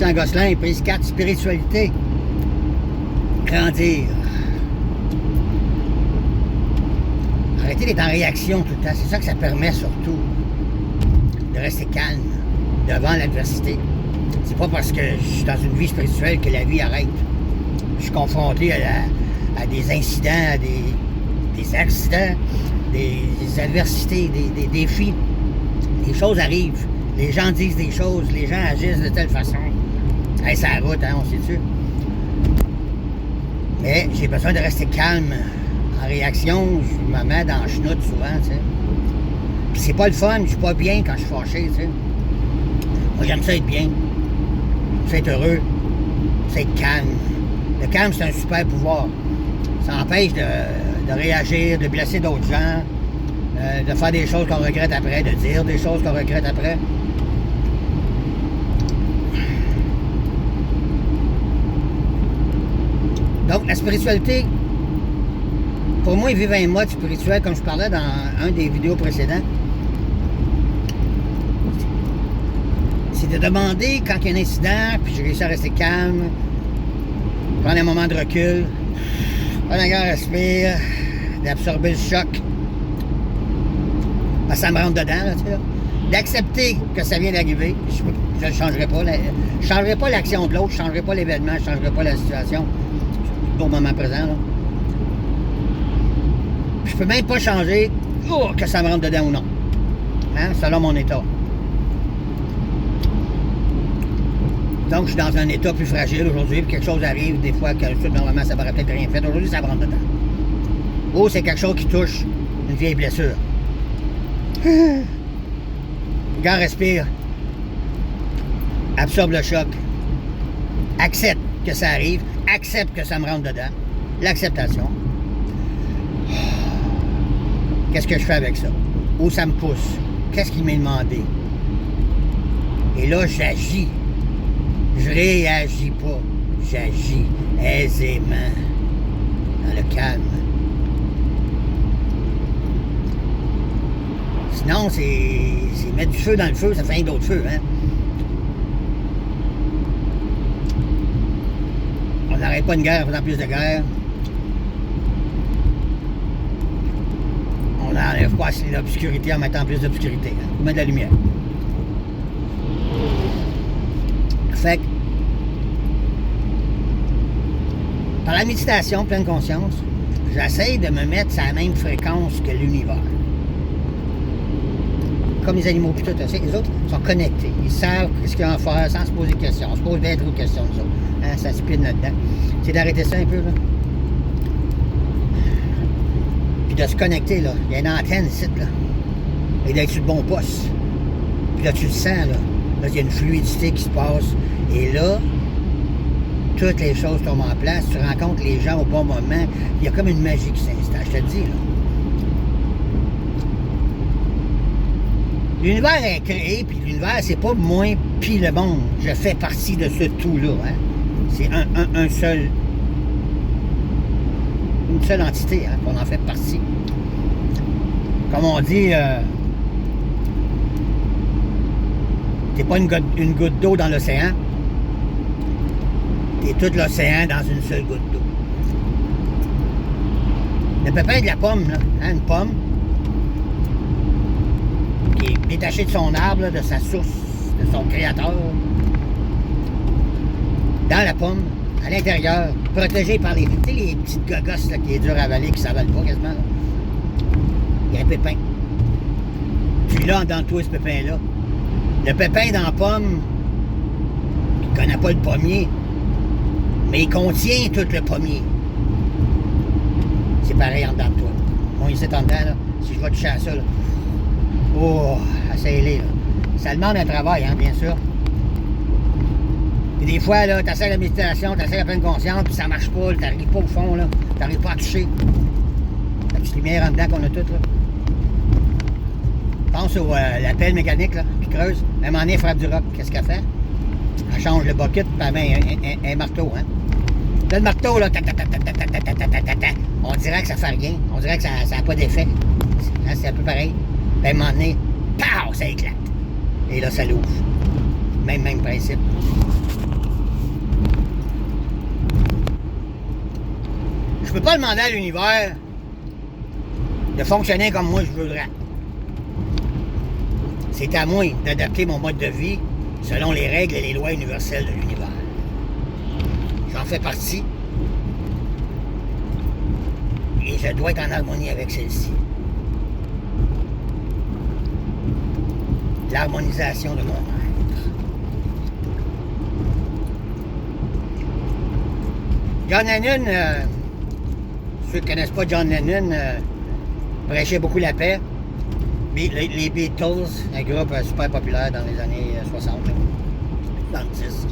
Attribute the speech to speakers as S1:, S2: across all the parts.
S1: Christian Gosselin, prise 4, spiritualité. Grandir. Arrêtez d'être en réaction tout le temps. C'est ça que ça permet surtout. De rester calme devant l'adversité. C'est pas parce que je suis dans une vie spirituelle que la vie arrête. Je suis confronté à des incidents, à des accidents, des adversités, des défis. Les choses arrivent. Les gens disent des choses, les gens agissent de telle façon. Hey, c'est la route, hein, on sait dessus. Mais j'ai besoin de rester calme. En réaction, je me mets dans le chenoute souvent, tu sais. Puis c'est pas le fun, je suis pas bien quand je suis fâché, tu sais. Moi, j'aime ça être bien. J'aime ça être heureux. J'aime ça être calme. Le calme, c'est un super pouvoir. Ça empêche de réagir, de blesser d'autres gens, de faire des choses qu'on regrette après, de dire des choses qu'on regrette après. Donc, la spiritualité, pour moi, vivre un mode spirituel, comme je parlais dans un des vidéos précédentes, c'est de demander quand il y a un incident, puis j'ai réussi à rester calme, prendre un moment de recul, prendre un grand respire, d'absorber le choc. Parce que ça me rentre dedans, là, tu sais. D'accepter que ça vient d'arriver. Je ne changerai pas. Je ne changerai pas l'action de l'autre, je ne changerai pas l'événement, je ne changerai pas la situation au moment présent. Là. Je peux même pas changer que ça me rentre dedans ou non. Hein? Selon mon état. Donc, je suis dans un état plus fragile aujourd'hui, puis quelque chose arrive, des fois, que normalement, ça n'aurait peut-être rien fait. Aujourd'hui, ça me rentre dedans. Oh, c'est quelque chose qui touche une vieille blessure. Grand respire. Absorbe le choc. Accepte que ça arrive. Accepte que ça me rentre dedans. L'acceptation. Qu'est-ce que je fais avec ça? Où ça me pousse? Qu'est-ce qui m'est demandé? Et là, j'agis. Je réagis pas. J'agis aisément. Dans le calme. Sinon, c'est mettre du feu dans le feu, ça fait un d'autres feux, hein? On n'arrête pas une guerre en faisant plus de guerre. On n'enlève pas assez l'obscurité en mettant plus d'obscurité. Hein? On met de la lumière. Fait que, par la méditation, pleine conscience, j'essaie de me mettre à la même fréquence que l'univers. Comme les animaux puis tout, les autres sont connectés. Ils savent ce qu'ils ont à faire sans se poser de questions. On se pose bien trop de questions, nous autres. Hein, ça spine là-dedans. C'est d'arrêter ça un peu, là. Puis de se connecter, là. Il y a une antenne ici, là. Et d'être sur le bon poste. Puis là, tu le sens, là. Là, il y a une fluidité qui se passe. Et là, toutes les choses tombent en place. Tu rencontres les gens au bon moment. Il y a comme une magie qui s'installe, je te le dis, là. L'univers est créé, puis l'univers, c'est pas moi puis le monde. Je fais partie de ce tout-là. Hein? C'est un seul... Une seule entité, hein, qu'on en fait partie. Comme on dit, t'es pas une goutte d'eau dans l'océan. T'es tout l'océan dans une seule goutte d'eau. Le pépin de la pomme, là, hein, une pomme, qui est détaché de son arbre, là, de sa source, de son créateur, dans la pomme, à l'intérieur, protégé par les petites gogosses là, qui est dur à avaler, qui ne s'avalent pas quasiment. Là. Il y a un pépin. Tu l'as dans toi, ce pépin-là. Le pépin dans la pomme, il ne connaît pas le pommier, mais il contient tout le pommier. C'est pareil en dedans de toi. Moi, ici, en dedans, là, si je vais toucher à ça, là, oh, assez là. Ça demande un travail, hein, bien sûr. Puis des fois, là, tu essaies la méditation, tu essaies la pleine conscience, puis ça marche pas, tu n'arrives pas au fond, là. Tu n'arrives pas à toucher. La petite lumière en dedans qu'on a toute, là. Pense au la pelle mécanique, là, qui creuse. À un moment donné, elle frappe du roc. Qu'est-ce qu'elle fait? Elle change le bucket, puis elle met un marteau, hein. Là, le marteau, là, on dirait que ça fait rien. On dirait que ça n'a pas d'effet. C'est un peu pareil. Puis à un moment donné, pow, ça éclate. Et là, ça l'ouvre. Même principe. je peux pas demander à l'univers de fonctionner comme moi je voudrais. C'est à moi d'adapter mon mode de vie selon les règles et les lois universelles de l'univers. J'en fais partie. Et je dois être en harmonie avec celle-ci. L'harmonisation de mon être. John Lennon, ceux qui ne connaissent pas John Lennon, prêchait beaucoup la paix. Les Beatles, un groupe super populaire dans les années 60, 70,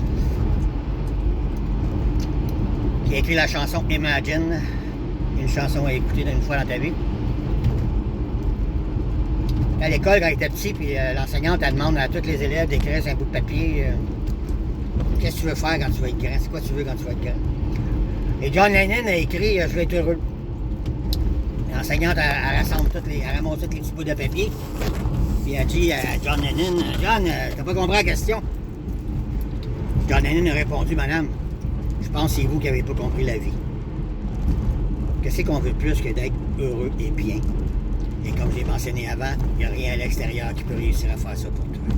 S1: qui a écrit la chanson Imagine, une chanson à écouter une fois dans ta vie. À l'école, quand il était petit, puis l'enseignante, elle demande à tous les élèves d'écrire sur un bout de papier qu'est-ce que tu veux faire quand tu vas être grand, c'est quoi tu veux quand tu vas être grand. Et John Lennon a écrit je vais être heureux. L'enseignante, elle rassemble elle ramasse tous les petits bouts de papier. Puis elle dit à John Lennon, John, t'as pas compris la question? John Lennon a répondu, madame, je pense que c'est vous qui n'avez pas compris la vie. Qu'est-ce qu'on veut plus que d'être heureux et bien? Et comme j'ai mentionné avant, il n'y a rien à l'extérieur qui peut réussir à faire ça pour toi.